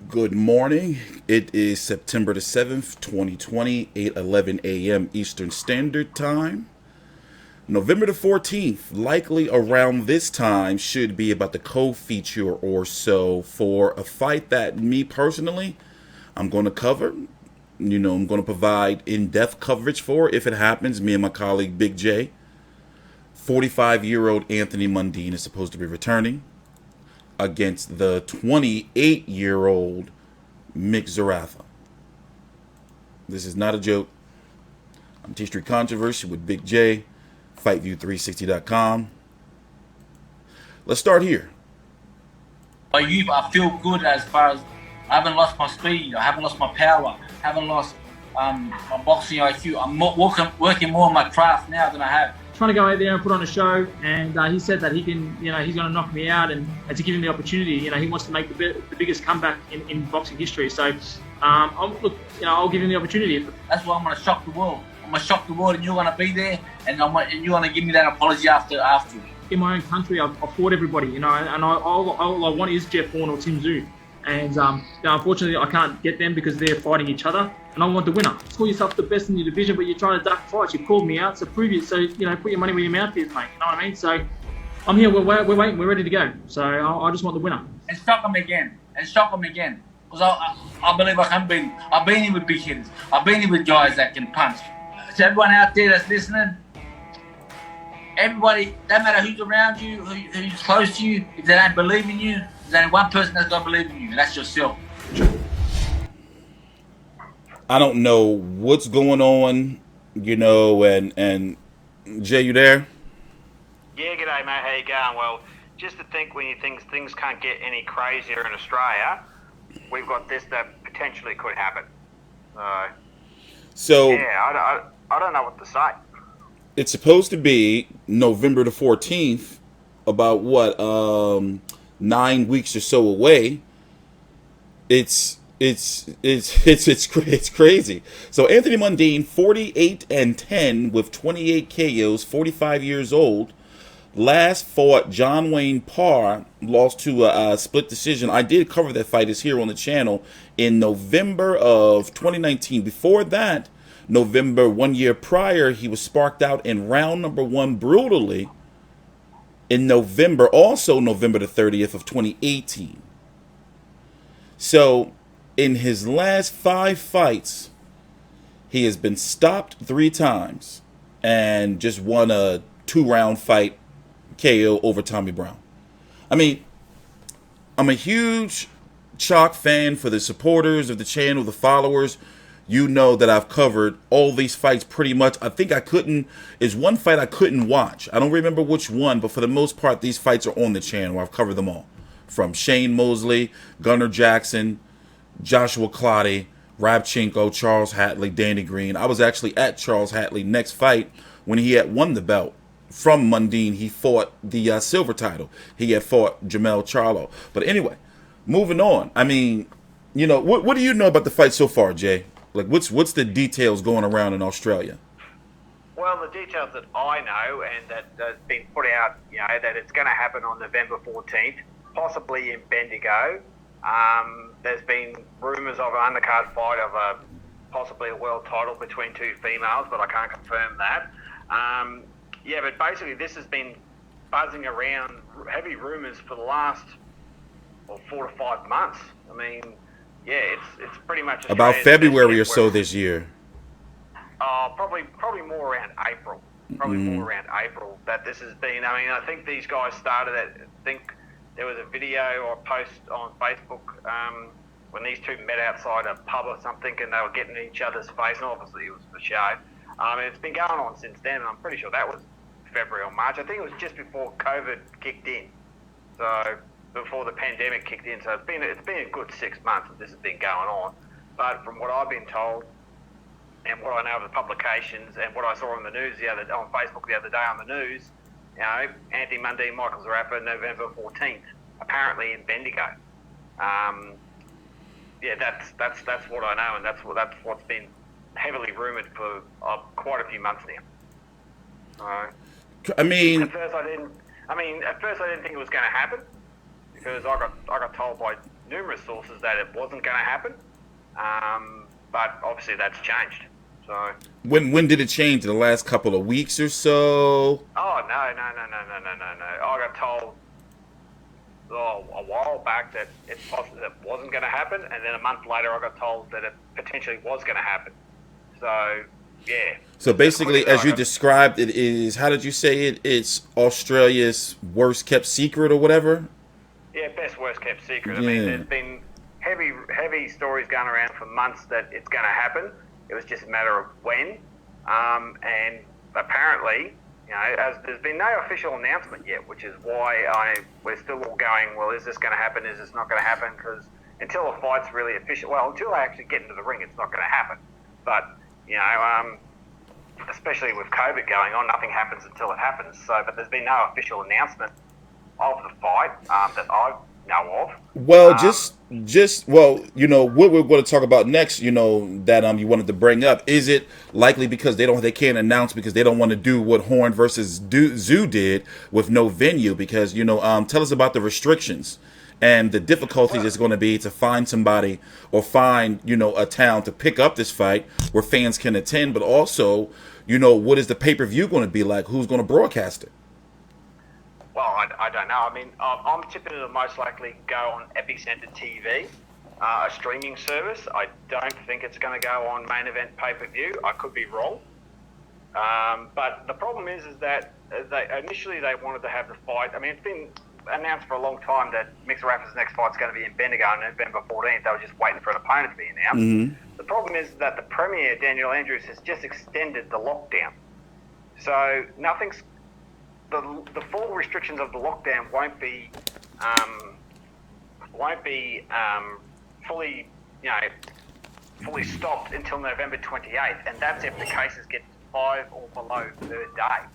Good morning. It is September the 7th, 2020, 8:11 a.m. Eastern Standard Time. November the 14th, likely around this time, should be about the co-feature or so for a fight that me personally, I'm going to cover. I'm going to provide in-depth coverage for if it happens. Me and my colleague Big J. 45-year-old Anthony Mundine is supposed to be returning against the 28-year-old Mick Zerafa. This is not a joke. I'm TstreeT Controversy with Big J, FightView360.com. Let's start here. I feel good as far as I haven't lost my speed, I haven't lost my power, I haven't lost my boxing IQ. I'm working more on my craft now than I have. Trying to go out there and put on a show, and he said that he can, he's going to knock me out, and to give him the opportunity, he wants to make the biggest comeback in boxing history. So, I'll give him the opportunity. That's why I'm going to shock the world. I'm going to shock the world, and you're going to be there, and you're going to give me that apology after. In my own country, I've fought everybody, and all I want is Jeff Horn or Tim Tszyu. And unfortunately, I can't get them because they're fighting each other, and I want the winner. Call yourself the best in your division, but you're trying to duck fights. You called me out, so prove it. So put your money where your mouth is, mate. You know what I mean? So I'm here. We're waiting. We're ready to go. So I just want the winner. And shock them again. Because I believe I can beat him. I've been here with big hitters. I've been here with guys that can punch. So everyone out there that's listening, everybody, no matter who's around you, who's close to you, if they don't believe in you, there's only one person that's going to believe in you, and that's yourself. I don't know what's going on, and Jay, you there? Yeah, g'day, mate. How you going? Well, just to think when you think things can't get any crazier in Australia, we've got this that potentially could happen. So yeah, I don't know what to say. It's supposed to be November the 14th, about what, 9 weeks or so away. It's crazy. So Anthony Mundine, 48-10 with 28 KOs, 45 years old. Last fought John Wayne Parr, lost to a split decision. I did cover that fight. It's here on the channel in November of 2019. Before that, November 1 year prior, he was sparked out in round number 1 brutally in November, also November the 30th of 2018. So in his last 5 fights, he has been stopped 3 times and just won a 2-round fight KO over Tommy Brown. I mean, I'm a huge Chalk fan. For the supporters of the channel, the followers, you know that I've covered all these fights pretty much. I think is one fight I couldn't watch. I don't remember which one, but for the most part, these fights are on the channel. I've covered them all. From Shane Mosley, Gunnar Jackson, Joshua Clottey, Rabchenko, Charles Hatley, Danny Green. I was actually at Charles Hatley's next fight when he had won the belt from Mundine. He fought the silver title. He had fought Jamel Charlo. But anyway, moving on. I mean, what do you know about the fight so far, Jay? Like, what's the details going around in Australia? Well, the details that I know and that has been put out, that it's going to happen on November 14th, possibly in Bendigo. There's been rumours of an undercard fight of possibly a world title between 2 females, but I can't confirm that. But basically this has been buzzing around, heavy rumours for the last 4 to 5 months. I mean, yeah, it's pretty much about February or so this year. Probably more around April. More around April that this has been. I mean, I think these guys started it. I think there was a video or a post on Facebook when these 2 met outside a pub or something, and they were getting in each other's face, and obviously it was for show. It's been going on since then, and I'm pretty sure that was February or March. I think it was just before COVID kicked in. So before the pandemic kicked in. So it's been a good 6 months that this has been going on. But from what I've been told, and what I know of the publications, and what I saw on the news on Facebook the other day on the news, Anthony Mundine, Michael Zerafa, November 14th, apparently in Bendigo. That's what I know, and that's what's been heavily rumoured for quite a few months now. I mean, at first I didn't think it was going to happen, because I got told by numerous sources that it wasn't going to happen, but obviously that's changed. So When did it change? In the last couple of weeks or so? oh no. I got told a while back that it wasn't going to happen, and then a month later I got told that it potentially was going to happen. So yeah. So basically, as you described, it is. How did you say it? It's Australia's worst kept secret, or whatever. Yeah, best worst kept secret. I mean, there's been heavy stories going around for months that it's going to happen. It was just a matter of when, and apparently, you know, as there's been no official announcement yet, which is why we're still all going, well, is this going to happen? Is this not going to happen? Because until a fight's really official, well, until they actually get into the ring, it's not going to happen. But you know, especially with COVID going on, nothing happens until it happens. So, but there's been no official announcement of the fight that I know of. Well, well, you know, what we're going to talk about next, you know, that you wanted to bring up, is it likely because they can't announce because they don't want to do what Horn versus Zoo did with no venue? Because, you know, tell us about the restrictions and the difficulties it's going to be to find somebody or find, you know, a town to pick up this fight where fans can attend, but also, you know, what is the pay-per-view going to be like? Who's going to broadcast it? Well, I don't know. I mean, I'm tipping it'll most likely go on Epicenter TV, a streaming service. I don't think it's going to go on main event pay-per-view. I could be wrong. But the problem is that initially they wanted to have the fight. I mean, it's been announced for a long time that Zerafa's next fight's going to be in Bendigo on November 14th. They were just waiting for an opponent to be announced. Mm-hmm. The problem is that the Premier, Daniel Andrews, has just extended the lockdown. So nothing's... The full restrictions of the lockdown won't be fully, you know, fully stopped until November 28th, and that's if the cases get to 5 or below per day.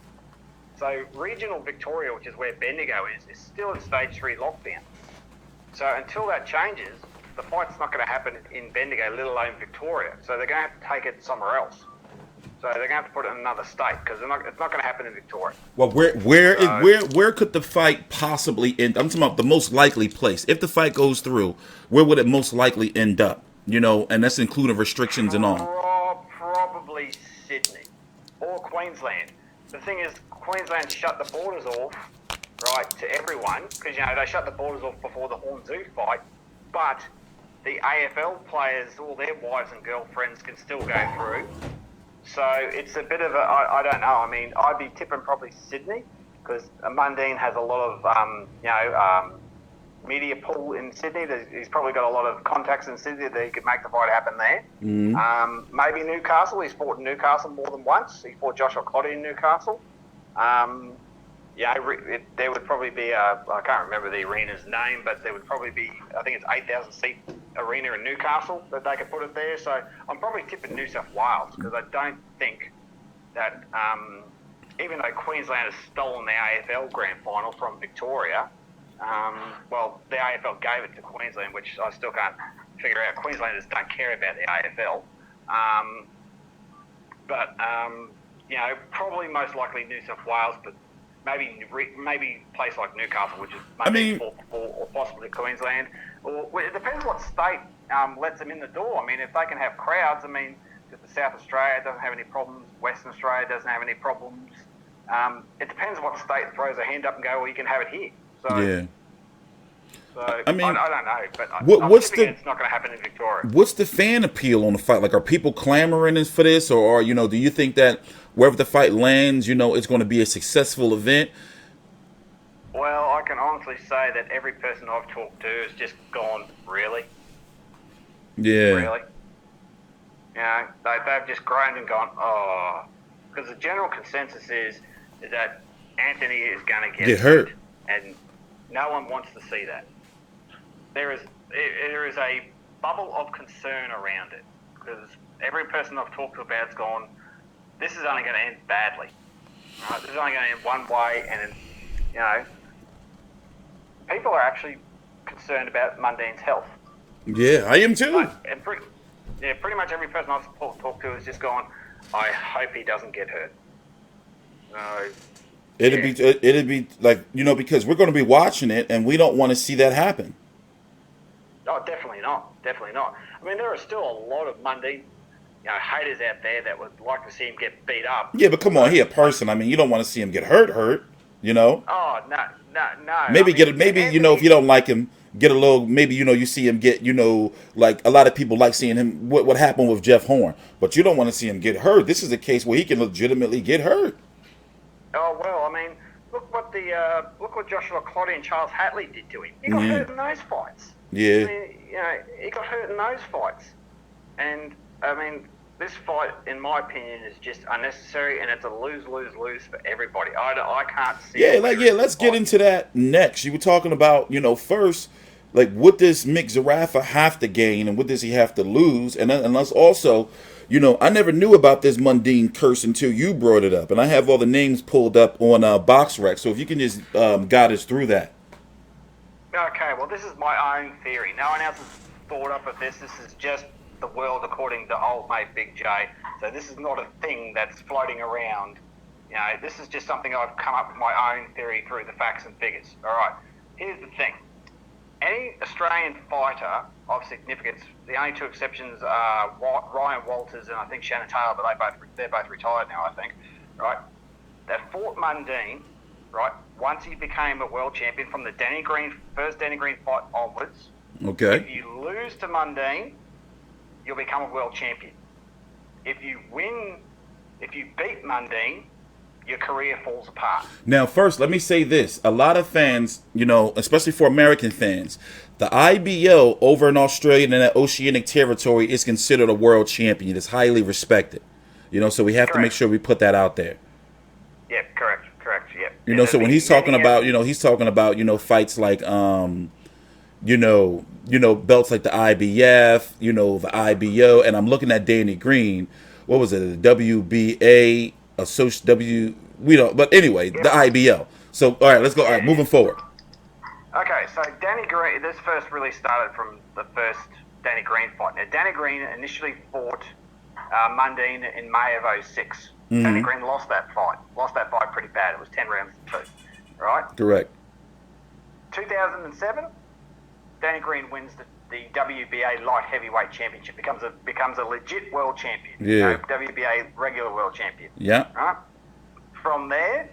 So regional Victoria, which is where Bendigo is still in stage 3 lockdown. So until that changes, the fight's not going to happen in Bendigo, let alone Victoria. So they're going to have to take it somewhere else. So they're going to have to put it in another state because it's not going to happen in Victoria. Well, where could the fight possibly end? I'm talking about the most likely place. If the fight goes through, where would it most likely end up? You know, and that's including restrictions and all. Probably Sydney or Queensland. The thing is, Queensland shut the borders off, right, to everyone because, you know, they shut the borders off before the Horn Zoo fight, but the AFL players, all their wives and girlfriends can still go through. So it's a bit of I don't know. I mean, I'd be tipping probably Sydney because Mundine has a lot of, media pool in Sydney. He's probably got a lot of contacts in Sydney that he could make the fight happen there. Mm-hmm. Maybe Newcastle. He's fought in Newcastle more than once. He fought Joshua Clottey in Newcastle. There would probably be I can't remember the arena's name, but there would probably be, I think it's 8,000 seat arena in Newcastle that they could put it there. So I'm probably tipping New South Wales because I don't think that, even though Queensland has stolen the AFL grand final from Victoria, the AFL gave it to Queensland, which I still can't figure out. Queenslanders don't care about the AFL. Probably most likely New South Wales, but maybe a place like Newcastle, which is or possibly Queensland. Or it depends what state lets them in the door. I mean, if they can have crowds, I mean, because South Australia doesn't have any problems, Western Australia doesn't have any problems. It depends what state throws a hand up and go, well, you can have it here. So, yeah. So I mean, I don't know, but I'm tipping it's not going to happen in Victoria. What's the fan appeal on the fight? Like, are people clamoring for this, or you know, do you think that wherever the fight lands, you know, it's going to be a successful event? Well, I can honestly say that every person I've talked to has just gone, really? Yeah. Really? You know, they've just groaned and gone, oh. Because the general consensus is that Anthony is going to get hurt. And no one wants to see that. There is a bubble of concern around it. Because every person I've talked to about's gone, this is only going to end badly. Right? This is only going to end one way, and you know, people are actually concerned about Mundine's health. Yeah, I am too. Pretty much every person I've talked to has just gone, I hope he doesn't get hurt. It'd be like, you know, because we're going to be watching it, and we don't want to see that happen. Oh, definitely not. Definitely not. I mean, there are still a lot of Mundine, haters out there that would like to see him get beat up. Yeah, but come on, he a person. I mean, you don't want to see him get hurt. You know, Oh, no, no, no. I maybe mean, maybe if Anthony. you don't like him, get a little. Maybe you see him get like a lot of people like seeing him. What happened with Jeff Horn, but you don't want to see him get hurt. This is a case where he can legitimately get hurt. Oh well, I mean, look what Joshua Clottey and Charles Hatley did to him. He got hurt in those fights. Yeah. I mean, he got hurt in those fights, and I mean, this fight, in my opinion, is just unnecessary, and it's a lose for everybody. I can't see. Let's get into that next. You were talking about first, like what does Mick Zerafa have to gain, and what does he have to lose, and let's also. I never knew about this Mundine curse until you brought it up, and I have all the names pulled up on BoxRec. So if you can just guide us through that. Okay, well, this is my own theory. No one else has thought up of this. This is just the world according to old mate Big J. So this is not a thing that's floating around. This is just something I've come up with my own theory through the facts and figures. All right, here's the thing. Any Australian fighter of significance, the only two exceptions are Ryan Walters and I think Shannon Taylor, but they're both retired now, I think, right? That fought Mundine, right? Once he became a world champion from the first Danny Green fight onwards. Okay. If you lose to Mundine, you'll become a world champion. If you beat Mundine, your career falls apart. Now, first, let me say this. A lot of fans, especially for American fans, the IBO over in Australia and that Oceanic territory is considered a world champion. It's highly respected. So we have to make sure we put that out there. Yeah, correct, yeah. So when he's talking about, fights like, belts like the IBF, the IBO, and I'm looking at Danny Green. What was it? The WBA, but anyway, the IBO. So, all right, let's go. All right, moving forward. Okay, so Danny Green, this first really started from the first Danny Green fight. Now, Danny Green initially fought Mundine in May of 06. Mm-hmm. Danny Green lost that fight pretty bad. It was 10 rounds to 2, right? Correct. 2007, Danny Green wins the WBA light heavyweight championship, becomes a legit world champion. Yeah. WBA regular world champion. Yeah. Right. From there,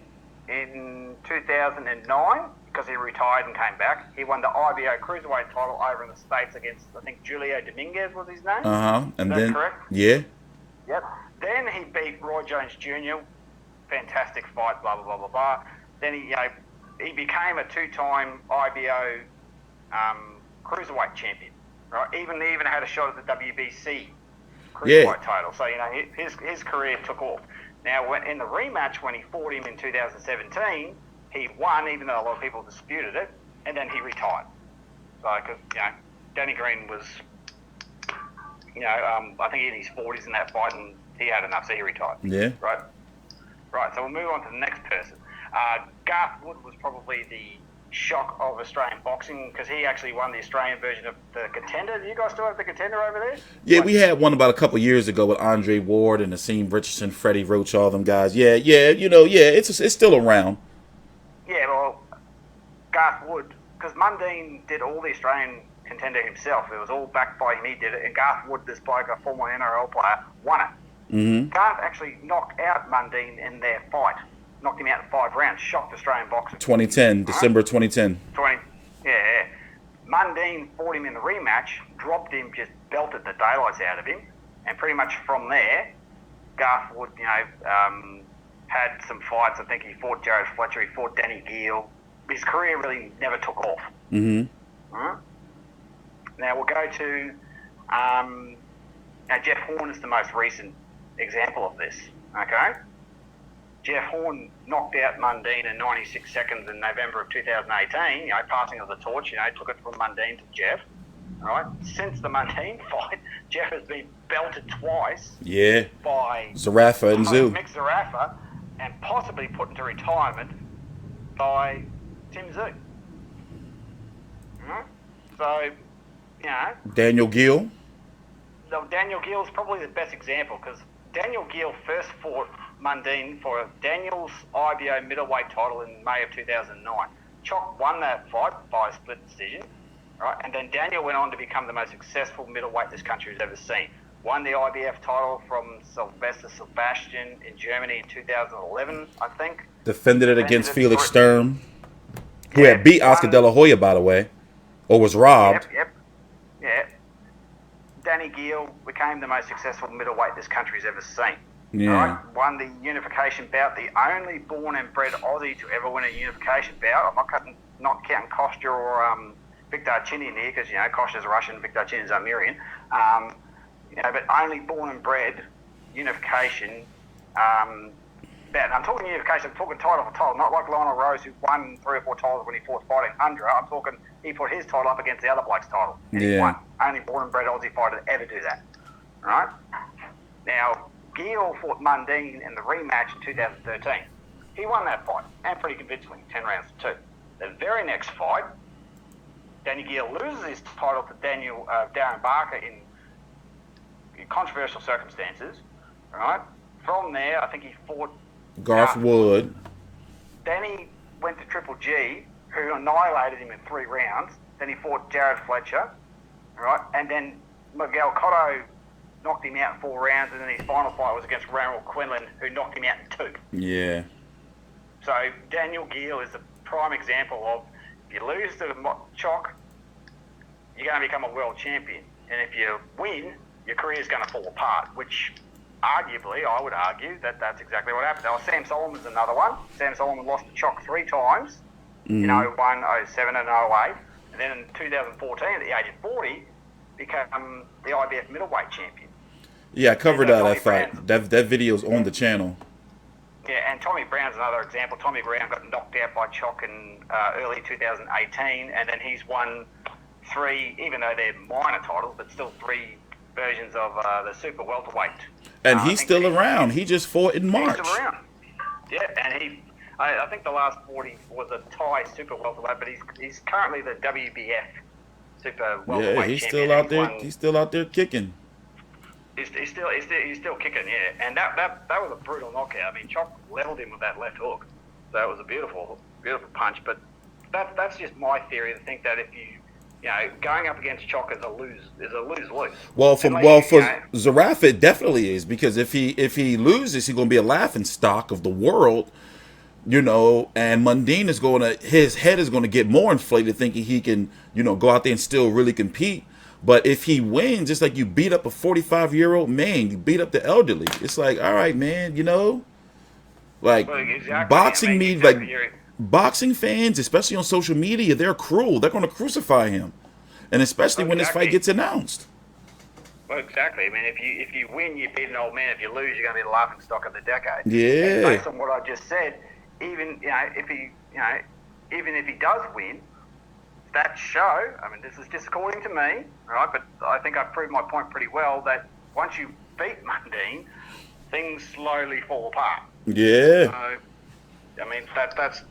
in 2009, because he retired and came back, he won the IBO cruiserweight title over in the States against, I think, Julio Dominguez was his name. And Is then that correct? Yeah. Yep. Then he beat Roy Jones Jr. Fantastic fight. Blah blah blah blah blah. Then he became a 2-time IBO cruiserweight champion. Right. Even had a shot at the WBC cruiserweight title. So his career took off. Now in the rematch when he fought him in 2017, he won, even though a lot of people disputed it, and then he retired. So because Danny Green was I think in his 40s in that fight, and he had enough, so he retired. Yeah. Right. So we'll move on to the next person. Garth Wood was probably the shock of Australian boxing because he actually won the Australian version of the Contender. Do you guys still have the Contender over there? Yeah, we had one about a couple years ago with Andre Ward and Asim Richardson, Freddie Roach, all them guys. Yeah, it's still around. Yeah, well, Garth Wood, because Mundine did all the Australian Contender himself. It was all backed by him. He did it, and Garth Wood, this bloke, a former NRL player, won it. Mm-hmm. Garth actually knocked out Mundine in their fight. Knocked him out in 5 rounds. Shocked Australian boxing. 2010, December 2010. Yeah. Mundine fought him in the rematch, dropped him, just belted the daylights out of him, and pretty much from there, Garth Wood, had some fights. I think he fought Jared Fletcher. He fought Danny Gill. His career really never took off. Mm-hmm. Right? Now we'll go to Jeff Horn is the most recent example of this. Okay. Jeff Horn knocked out Mundine in 96 seconds in November of 2018, passing of the torch, took it from Mundine to Jeff. All right. Since the Mundine fight, Jeff has been belted twice. Yeah. By Zerafa and Zoo. Mick Zerafa, and possibly put into retirement by Tim Zoo. So, Daniel Gill. So Daniel Gill is probably the best example because Daniel Gill first fought Mundine for Daniel's IBO middleweight title in May of 2009. Chock won that fight by a split decision, right? And then Daniel went on to become the most successful middleweight this country has ever seen. Won the IBF title from Sylvester Sebastian in Germany in 2011, I think. Defended it against Felix Sturm, who Yeah, had beat Oscar won- De La Hoya, by the way, or was robbed. Yep. Yeah. Danny Gill became the most successful middleweight this country's ever seen. Yeah. Right? Won the unification bout, the only born and bred Aussie to ever win a unification bout. I'm not counting Kostya or Victor Chinin here, because, Kostya's Russian, Victor Chinin's Armenian. But only born and bred unification bout. And I'm talking unification, I'm talking title for title, not like Lionel Rose, who won 3 or 4 titles when he fought fighting Undra. I'm talking he put his title up against the other bloke's title, and he won. Only born and bred Aussie fighter to ever do that. Right? Now, Gill fought Mundine in the rematch in 2013. He won that fight, and pretty convincingly, 10 rounds to 2. The very next fight, Danny Gill loses his title to Darren Barker in controversial circumstances. Right? From there, I think he fought Garth Wood. Danny went to Triple G, who annihilated him in 3 rounds. Then he fought Jared Fletcher, right? And then Miguel Cotto knocked him out in 4 rounds, and then his final fight was against Ronald Quinlan, who knocked him out in 2. Yeah. So Daniel Gill is a prime example of, if you lose to Choc, you're going to become a world champion. And if you win, your career is going to fall apart, which arguably, I would argue that that's exactly what happened. Now, Sam Solomon's another one. Sam Solomon lost to Choc 3 times, in 01, 07 and 08. And then in 2014, at the age of 40, became the IBF middleweight champion. Yeah, I covered that fight. Brown. That video's on the channel. Yeah, and Tommy Brown's another example. Tommy Brown got knocked out by Choc in early 2018, and then he's won 3, even though they're minor titles, but still 3 versions of the super welterweight. And he's still around. He just fought in March. He's still around. Yeah, and I think the last 40 was a Thai super welterweight, but he's currently the WBF super welterweight Yeah, he's champion. still out there. He's still out there kicking. He's still kicking, yeah. And that was a brutal knockout. I mean, Choc leveled him with that left hook, so it was a beautiful punch. But that's just my theory, to think that if you going up against Choc is a lose-lose. Well, for Zerafa, it definitely is, because if he loses, he's going to be a laughing stock of the world, and Mundine is his head is going to get more inflated, thinking he can, go out there and still really compete. But if he wins, it's like you beat up a 45-year-old man, you beat up the elderly. It's like, all right, man, like boxing boxing fans, especially on social media, they're cruel. They're going to crucify him, and especially when this fight gets announced. Well, exactly. I mean, if you win, you beat an old man. If you lose, you're going to be the laughing stock of the decade. Yeah. And based on what I just said, even if he does win, that show. I mean, this is just according to me, right? But I think I've proved my point pretty well, that once you beat Mundine, things slowly fall apart. Yeah. So, I mean, that's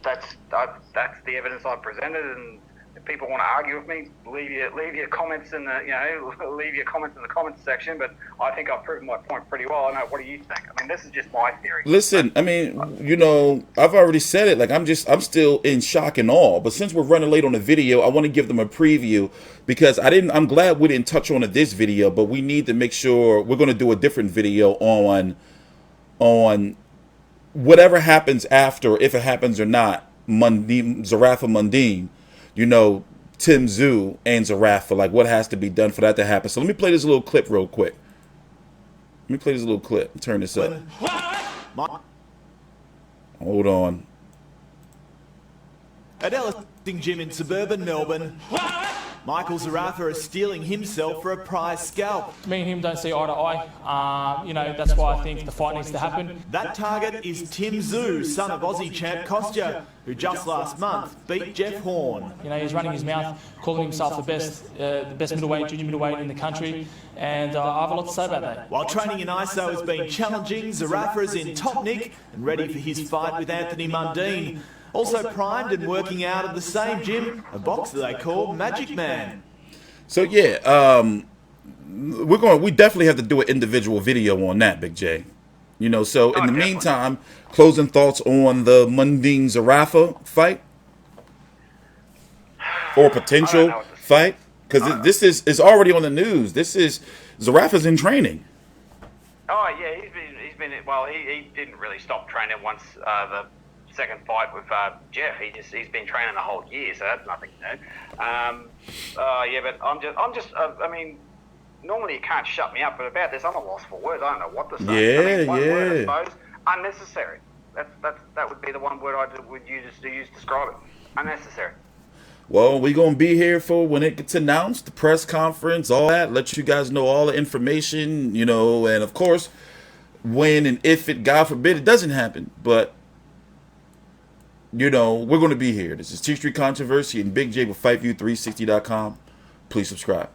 the evidence I've presented, and if people want to argue with me, leave your comments in the comments section. But I think I've proven my point pretty well. I know. What do you think? I mean, this is just my theory. Listen, I mean, I've already said it. Like, I'm still in shock and awe. But since we're running late on the video, I want to give them a preview, because I'm glad we didn't touch on this video, but we need to make sure we're going to do a different video on whatever happens after, if it happens or not. Zerafa Mundine. Tim Tszyu and Zerafa, like what has to be done for that to happen. So let me play this little clip real quick. Turn this up. Hold on. At Ellising Gym in suburban Melbourne, Michael Zerafa is steeling himself for a prize scalp. Me and him don't see eye to eye. That's why I think the fight needs to happen. That target is Tim Tszyu, son of Aussie champ Kostya, who just last month beat Jeff Horn. He's running his mouth, calling himself the best middleweight, junior middleweight in the country, and I have a lot to say about that. While training in ISO has been challenging, Zerafa is in top nick and ready for his fight with Anthony Mundine. Also primed and working out at the same gym, a boxer they call Magic Man. So yeah, we definitely have to do an individual video on that, Big J. So in the meantime, closing thoughts on the Mundine Zerafa fight, or potential fight? Because this is already on the news. This is Zerafa's in training. Oh yeah, he's been well. He didn't really stop training once the second fight with Jeff. He's been training the whole year, so that's nothing new. Yeah, but I'm just I mean, normally you can't shut me up, but about this, I'm a loss for words. I don't know what to say. Yeah, one word, yeah. I suppose. Unnecessary. That would be the one word I would use to describe it. Unnecessary. Well, we're going to be here for when it gets announced, the press conference, all that, let you guys know all the information, you know, and of course, when and if it, God forbid, it doesn't happen. But, you know, we're going to be here. This is TstreeT Controversy and Big J with FightView360.com. Please subscribe.